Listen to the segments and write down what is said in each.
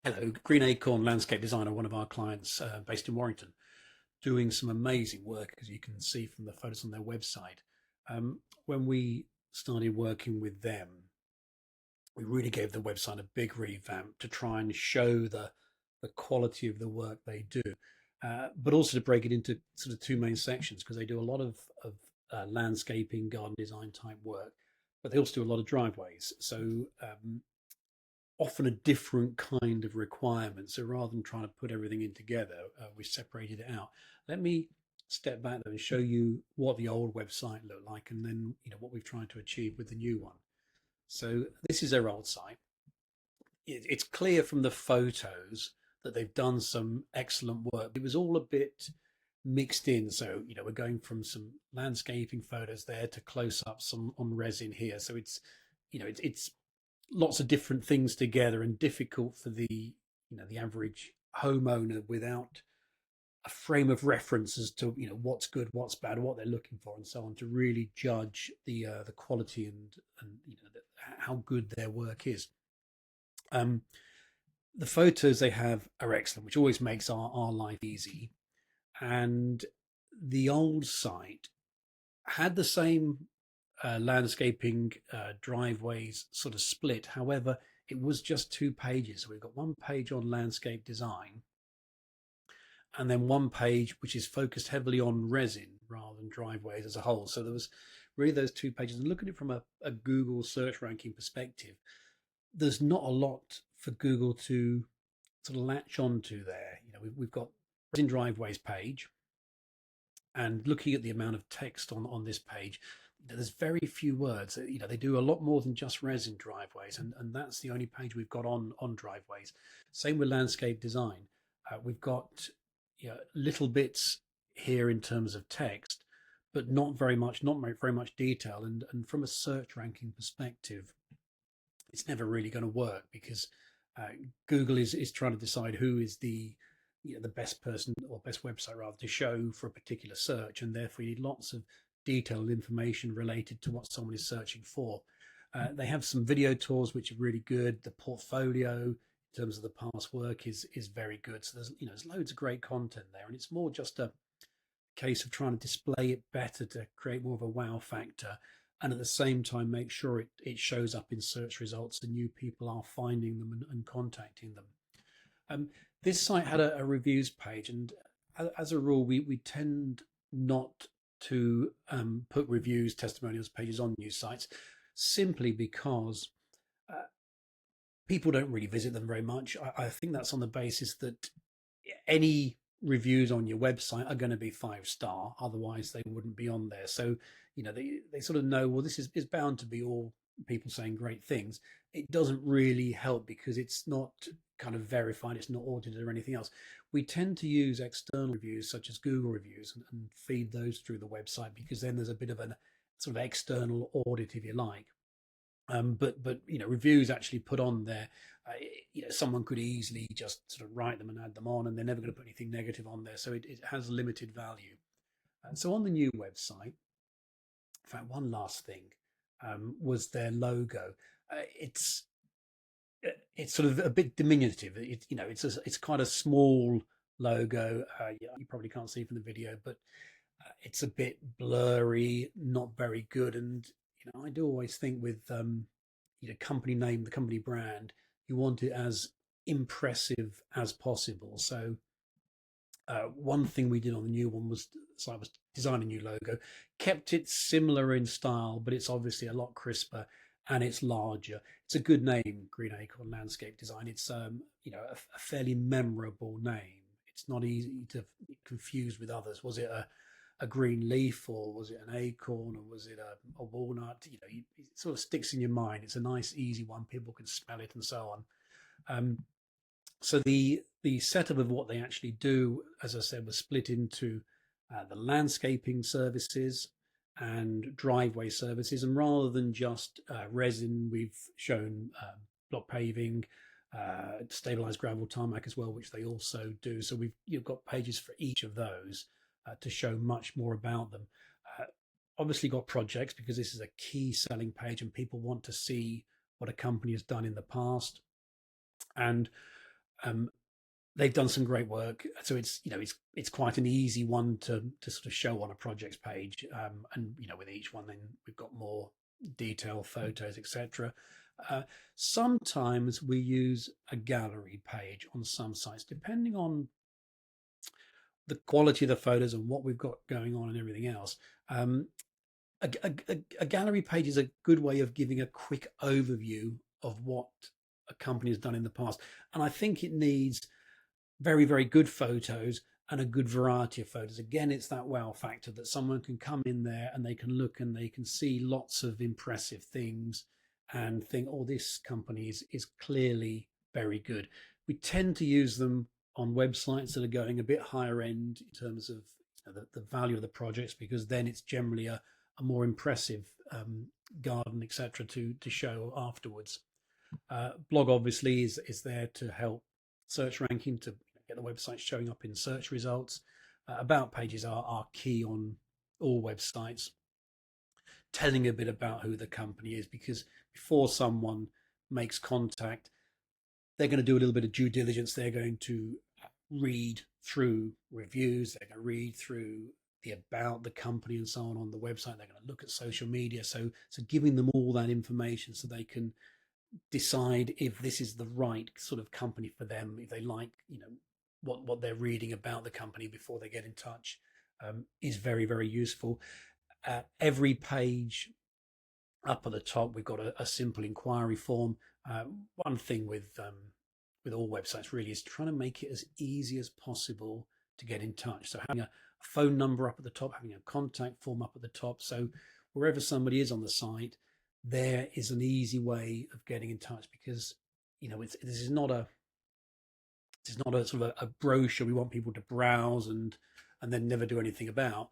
Hello, Green Acorn landscape designer, one of our clients based in Warrington, doing some amazing work, as you can see from the photos on their website. When we started working with them, we really gave the website a big revamp to try and show the quality of the work they do, but also to break it into sort of two main sections because they do a lot of landscaping, garden design type work, but they also do a lot of driveways. So often a different kind of requirement. So rather than trying to put everything in together, we separated it out. Let me step back though and show you what the old website looked like, and then what we've tried to achieve with the new one. So this is their old site. It's clear from the photos that they've done some excellent work. It was all a bit mixed in. So, we're going from some landscaping photos there to close ups on resin here. So it's lots of different things together and difficult for the average homeowner without a frame of reference as to what's good, what's bad, what they're looking for, and so on, to really judge the quality and how good their work is. Um, the photos they have are excellent, which always makes our life easy. And the old site had the same landscaping driveways sort of split. However, it was just 2 pages. So we've got one page on landscape design and then one page which is focused heavily on resin rather than driveways as a whole. So there was really those 2 pages. And looking at it from a Google search ranking perspective, there's not a lot for Google to sort of latch onto there. We've got resin driveways page, and looking at the amount of text on this page, there's very few words. They do a lot more than just resin driveways, and that's the only page we've got on driveways. Same with landscape design. We've got little bits here in terms of text, but not very much, not very much detail. And from a search ranking perspective, it's never really going to work because uh, Google is trying to decide who is the best person or best website rather to show for a particular search, and therefore you need lots of detailed information related to what someone is searching for. They have some video tours which are really good. The portfolio in terms of the past work is very good. So there's loads of great content there, and it's more just a case of trying to display it better to create more of a wow factor, and at the same time make sure it shows up in search results and new people are finding them and contacting them. Um, this site had a reviews page, and as a rule, we tend not to put reviews, testimonials pages on news sites, simply because uh, people don't really visit them very much. I think that's on the basis that any reviews on your website are going to be 5 star, otherwise they wouldn't be on there. So they sort of know, well, this is bound to be all people saying great things. It doesn't really help because it's not kind of verified, it's not audited or anything else. We tend to use external reviews such as Google reviews and feed those through the website, because then there's a bit of a sort of external audit, if you like. But reviews actually put on there, someone could easily just sort of write them and add them on, and they're never going to put anything negative on there. So it has limited value. And so on the new website, in fact, one last thing was their logo. It's it's sort of a bit diminutive. It's quite a small logo. You probably can't see from the video, but it's a bit blurry, not very good. And I do always think with company name, the company brand, you want it as impressive as possible. So one thing we did on the new one was, so I was designing a new logo, kept it similar in style, but it's obviously a lot crisper and it's larger. It's a good name, Green Acorn Landscape Design. It's a fairly memorable name. It's not easy to confuse with others. Was it a green leaf, or was it an acorn, or was it a walnut? It sort of sticks in your mind. It's a nice, easy one. People can smell it and so on. So the setup of what they actually do, as I said, was split into the landscaping services and driveway services. And rather than just resin, we've shown block paving, stabilized gravel tarmac as well, which they also do. So you've got pages for each of those to show much more about them. Uh, Obviously got projects, because this is a key selling page and people want to see what a company has done in the past. And Um, they've done some great work, so it's quite an easy one to sort of show on a projects page, and with each one, then we've got more detail, photos, etc. Uh, Sometimes we use a gallery page on some sites, depending on the quality of the photos and what we've got going on and everything else. Um, a gallery page is a good way of giving a quick overview of what a company has done in the past, and I think it needs very, very good photos and a good variety of photos. Again, it's that wow factor that someone can come in there and they can look and they can see lots of impressive things and think, oh, this company is clearly very good. We tend to use them on websites that are going a bit higher end in terms of the value of the projects, because then it's generally a more impressive garden, etc., to show afterwards. Blog obviously is there to help search ranking, to get the website showing up in search results. About pages are key on all websites, telling a bit about who the company is, because before someone makes contact, they're going to do a little bit of due diligence. They're going to read through reviews, they're going to read through the about the company and so on the website, they're going to look at social media. So giving them all that information so they can decide if this is the right sort of company for them, if they like, what they're reading about the company before they get in touch, is very, very useful. Every page up at the top, we've got a simple inquiry form. One thing with all websites really is trying to make it as easy as possible to get in touch. So having a phone number up at the top, having a contact form up at the top, so wherever somebody is on the site, there is an easy way of getting in touch, because this is not a sort of a brochure we want people to browse and then never do anything about.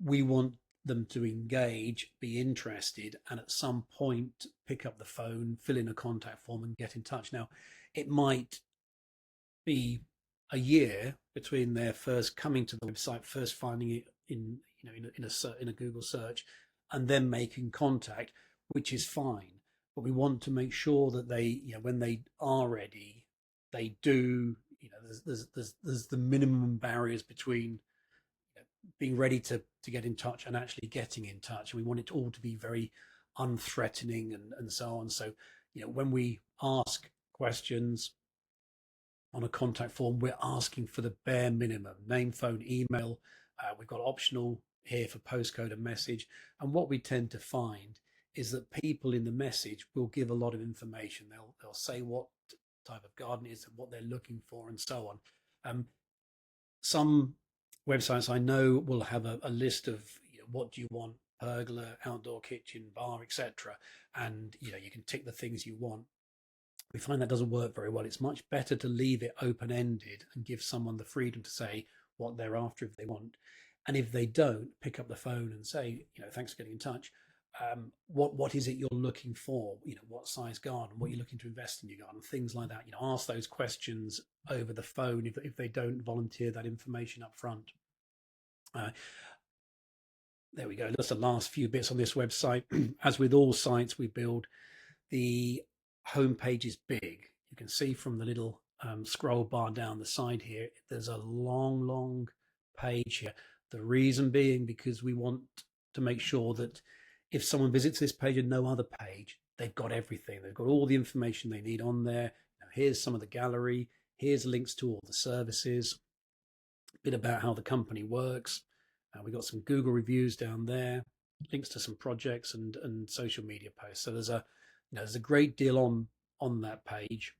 We want them to engage, be interested, and at some point pick up the phone, fill in a contact form, and get in touch. Now, it might be a year between their first coming to the website, first finding it in a Google search, and then making contact, which is fine. But we want to make sure that they, when they are ready, they do. There's the minimum barriers between being ready to get in touch and actually getting in touch. And we want it all to be very unthreatening and so on. So, when we ask questions on a contact form, we're asking for the bare minimum: name, phone, email. We've got optional here for postcode and message. And what we tend to find is that people in the message will give a lot of information. They'll say what type of garden it is and what they're looking for and so on. Some websites I know will have a list of, what do you want: pergola, outdoor kitchen, bar, etc. And you can tick the things you want. We find that doesn't work very well. It's much better to leave it open ended and give someone the freedom to say what they're after if they want. And if they don't, pick up the phone and say, thanks for getting in touch. What is it you're looking for? What size garden? What are you looking to invest in your garden? Things like that. Ask those questions over the phone if they don't volunteer that information up front. There we go. That's the last few bits on this website. As with all sites we build, the homepage is big. You can see from the little scroll bar down the side here, there's a long, long page here. The reason being because we want to make sure that if someone visits this page and no other page, they've got everything. They've got all the information they need on there. Here's some of the gallery. Here's links to all the services, a bit about how the company works. We've got some Google reviews down there, links to some projects and social media posts. So there's a great deal on that page.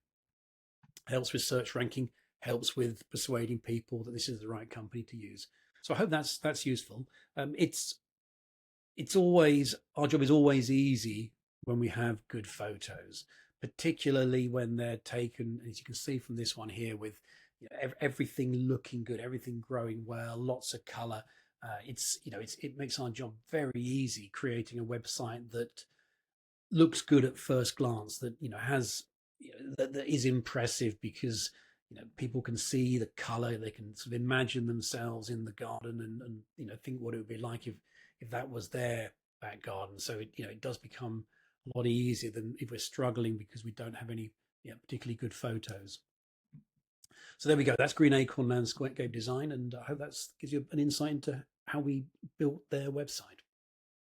Helps with search ranking, helps with persuading people that this is the right company to use. So I hope that's useful. It's always, our job is always easy when we have good photos, particularly when they're taken, as you can see from this one here, with everything looking good, everything growing well, lots of color. It makes our job very easy creating a website that looks good at first glance, that has that is impressive, because people can see the color, they can sort of imagine themselves in the garden and think what it would be like if that was their back garden. So it does become a lot easier than if we're struggling because we don't have any particularly good photos. So there we go. That's Green Acorn Landscape Design, and I hope that gives you an insight into how we built their website.